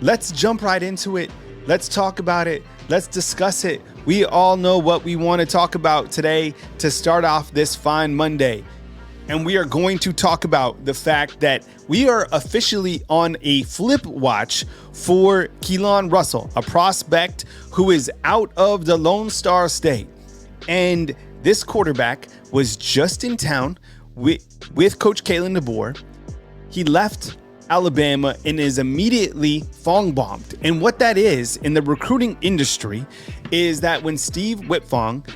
let's jump right into it. Let's talk about it. Let's discuss it. We all know what we want to talk about today to start off this fine Monday. And we are going to talk about the fact that we are officially on a flip watch for Keelon Russell, a prospect who is out of the Lone Star State. And this quarterback was just in town with Coach Kalen DeBoer. He left Alabama and is immediately Fong bombed. And what that is in the recruiting industry is that when Steve Whitfong,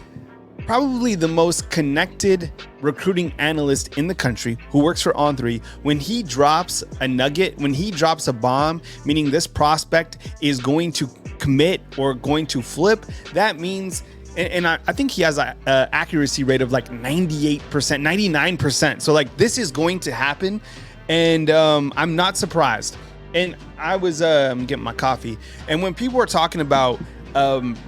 probably the most connected recruiting analyst in the country who works for On3, when he drops a nugget, when he drops a bomb, meaning this prospect is going to commit or going to flip, that means, and I think he has an accuracy rate of like 98%, 99%. So like this is going to happen. And I'm not surprised. And I was getting my coffee. And when people were talking about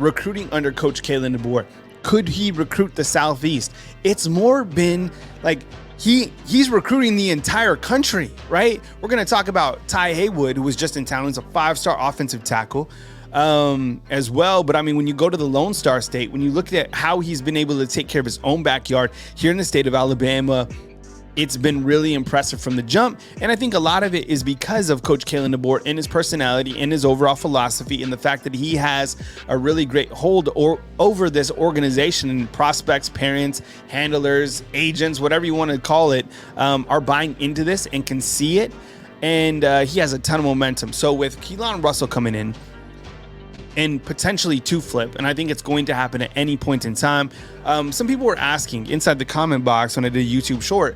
recruiting under Coach Kalen DeBoer, could he recruit the Southeast? It's more been like he's recruiting the entire country, right? We're going to talk about Ty Haywood, who was just in town. He's a 5-star offensive tackle as well. But I mean, when you go to the Lone Star State, when you look at how he's been able to take care of his own backyard here in the state of Alabama, it's been really impressive from the jump. And I think a lot of it is because of Coach Keelon DeBoer and his personality and his overall philosophy and the fact that he has a really great hold over this organization, and prospects, parents, handlers, agents, whatever you want to call it, are buying into this and can see it. And he has a ton of momentum. So with Keelon Russell coming in and potentially to flip, and I think it's going to happen at any point in time. Some people were asking inside the comment box when I did a YouTube short,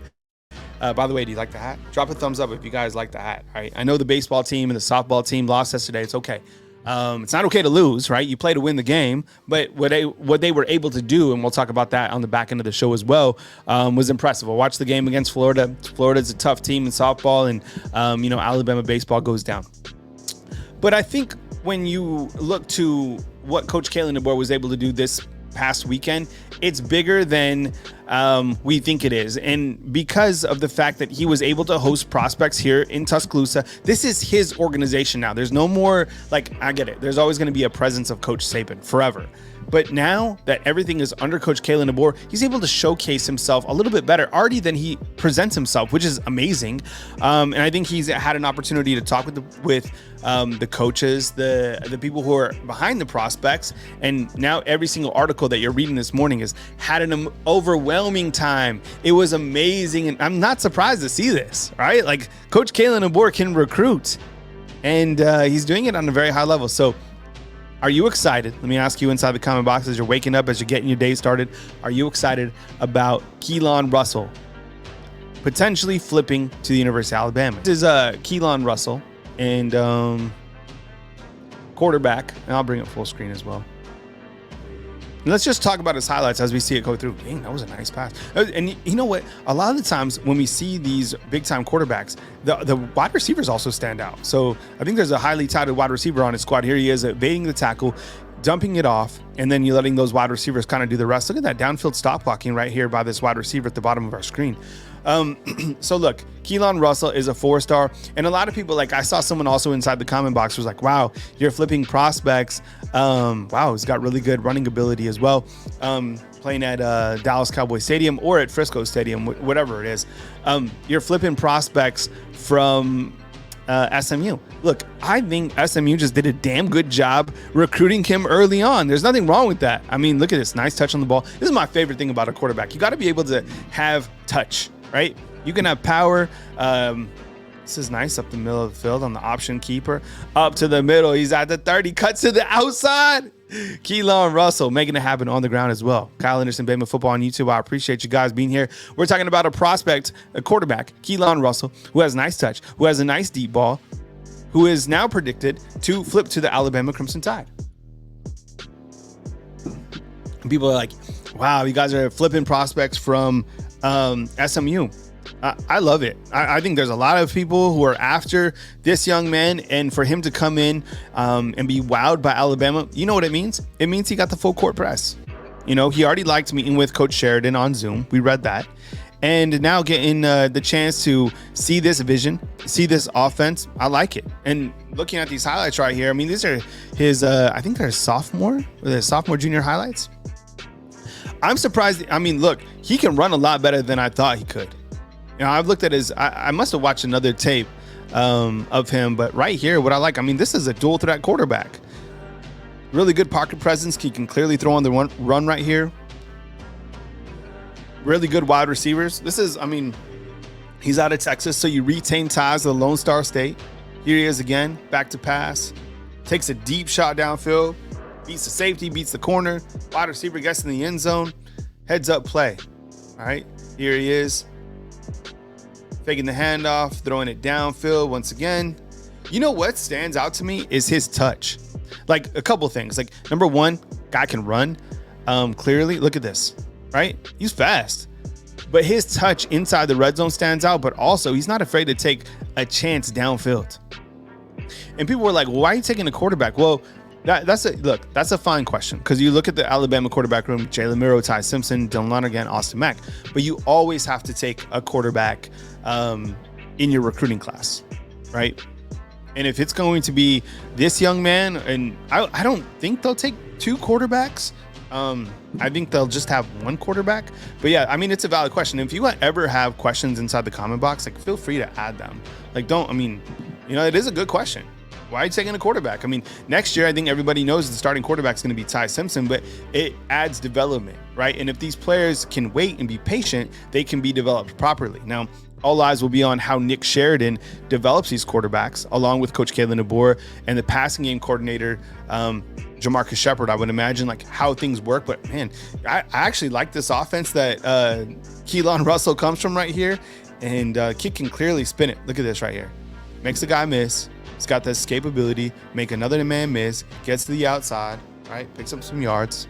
by the way, do you like the hat? Drop a thumbs up if you guys like the hat. All right. I know the baseball team and the softball team lost yesterday. It's okay. It's not okay to lose, right? You play to win the game, but what they were able to do, and we'll talk about that on the back end of the show as well, was impressive. I watched the game against Florida. Florida's a tough team in softball, and Alabama baseball goes down. But I think when you look to what Coach Kalen DeBoer was able to do this past weekend, it's bigger than we think it is. And because of the fact that he was able to host prospects here in Tuscaloosa, this is his organization now. There's no more, like, I get it. There's always going to be a presence of Coach Saban forever. But now that everything is under Coach Kalen DeBoer, he's able to showcase himself a little bit better already than he presents himself, which is amazing. And I think he's had an opportunity to talk with the coaches, the people who are behind the prospects. And now every single article that you're reading this morning has had an overwhelming time. It was amazing. And I'm not surprised to see this, right? Like Coach Kalen DeBoer can recruit, and he's doing it on a very high level. So are you excited? Let me ask you inside the comment box as you're waking up, as you're getting your day started. Are you excited about Keelon Russell potentially flipping to the University of Alabama? This is Keelon Russell and quarterback. And I'll bring it full screen as well. And let's just talk about his highlights as we see it go through. Dang, that was a nice pass. And you know what? A lot of the times when we see these big-time quarterbacks, the wide receivers also stand out. So I think there's a highly touted wide receiver on his squad. Here he is evading the tackle, dumping it off, and then you're letting those wide receivers kind of do the rest. Look at that downfield stop blocking right here by this wide receiver at the bottom of our screen. So look, Keelon Russell is a 4-star, and a lot of people, like I saw someone also inside the comment box was like, wow, you're flipping prospects. Wow, he's got really good running ability as well. Playing at Dallas Cowboy Stadium or at Frisco Stadium, whatever it is. You're flipping prospects from SMU. Look, I think SMU just did a damn good job recruiting him early on. There's nothing wrong with that. I mean, look at this, nice touch on the ball. This is my favorite thing about a quarterback. You got to be able to have touch, right? You can have power. This is nice up the middle of the field on the option keeper. Up to the middle. He's at the 30. Cuts to the outside. Keelon Russell making it happen on the ground as well. Kyle Henderson, Bama Football on YouTube. I appreciate you guys being here. We're talking about a prospect, a quarterback, Keelon Russell, who has nice touch, who has a nice deep ball, who is now predicted to flip to the Alabama Crimson Tide. And people are like, wow, you guys are flipping prospects from SMU. I love it. I think there's a lot of people who are after this young man, and for him to come in and be wowed by Alabama, you know what it means? It means he got the full court press. You know, he already liked meeting with Coach Sheridan on Zoom. We read that. And now getting the chance to see this vision, see this offense, I like it. And looking at these highlights right here, I mean, these are his, I think they're sophomore junior highlights. I'm surprised. I mean, look, he can run a lot better than I thought he could. You know, I've looked at his, I must have watched another tape of him, but right here, what I like, I mean, this is a dual threat quarterback. Really good pocket presence. He can clearly throw on the run right here. Really good wide receivers. This is, I mean, he's out of Texas, so you retain ties to the Lone Star State. Here he is again, back to pass. Takes a deep shot downfield. Beats the safety, beats the corner. Wide receiver gets in the end zone. Heads up play. All right, here he is. Faking the handoff, throwing it downfield once again. You know what stands out to me is his touch. Like a couple things. Like number one, guy can run. Clearly, look at this. Right? He's fast. But his touch inside the red zone stands out, but also he's not afraid to take a chance downfield. And people were like, well, why are you taking a quarterback? Well, that's a fine question, because you look at the Alabama quarterback room, Jalen Miro, Ty Simpson, Dylan Lonergan, Austin Mack, but you always have to take a quarterback in your recruiting class, right? And if it's going to be this young man, and I don't think they'll take two quarterbacks. I think they'll just have one quarterback. But yeah, I mean, it's a valid question. If you ever have questions inside the comment box, like, feel free to add them. Like, it is a good question. Why are you taking a quarterback? I mean, next year, I think everybody knows the starting quarterback is going to be Ty Simpson, but it adds development, right? And if these players can wait and be patient, they can be developed properly. Now, all eyes will be on how Nick Sheridan develops these quarterbacks, along with Coach Keelon Russell and the passing game coordinator, Jamarcus Shepard. I would imagine like how things work. But man, I actually like this offense that Keelon Russell comes from right here. And kid can clearly spin it. Look at this right here. Makes the guy miss. He's got the escapability, make another man miss, gets to the outside, right? Picks up some yards.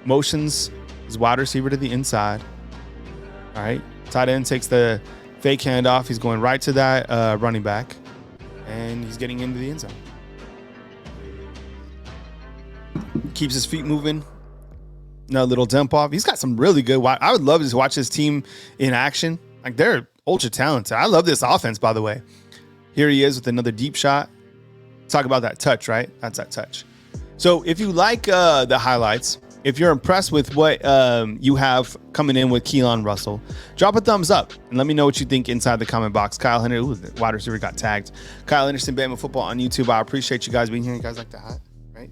Motions his wide receiver to the inside. All right. Tight end takes the fake handoff. He's going right to that running back, and he's getting into the end zone. Keeps his feet moving. No little dump off. He's got some really good. I would love to watch this team in action. Like, they're ultra talented. I love this offense, by the way. Here he is with another deep shot. Talk about that touch, right? That's that touch. So if you like the highlights, if you're impressed with what you have coming in with Keelon Russell, drop a thumbs up and let me know what you think inside the comment box. Kyle Henderson, the wide receiver, got tagged. Kyle Henderson, Bama Football on YouTube. I appreciate you guys being here. You guys like the hat, right?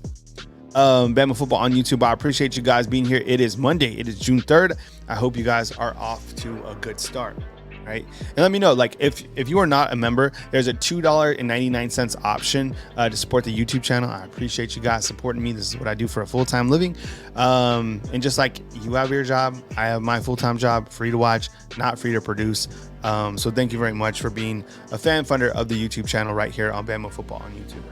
Bama Football on YouTube. I appreciate you guys being here. It is Monday. It is June 3rd. I hope you guys are off to a good start. Right? And let me know, like, if you are not a member, there's a $2.99 option to support the YouTube channel. I appreciate you guys supporting me. This is what I do for a full-time living. And just like you have your job, I have my full-time job, free to watch, not free to produce. So thank you very much for being a fan funder of the YouTube channel right here on Bama Football on YouTube.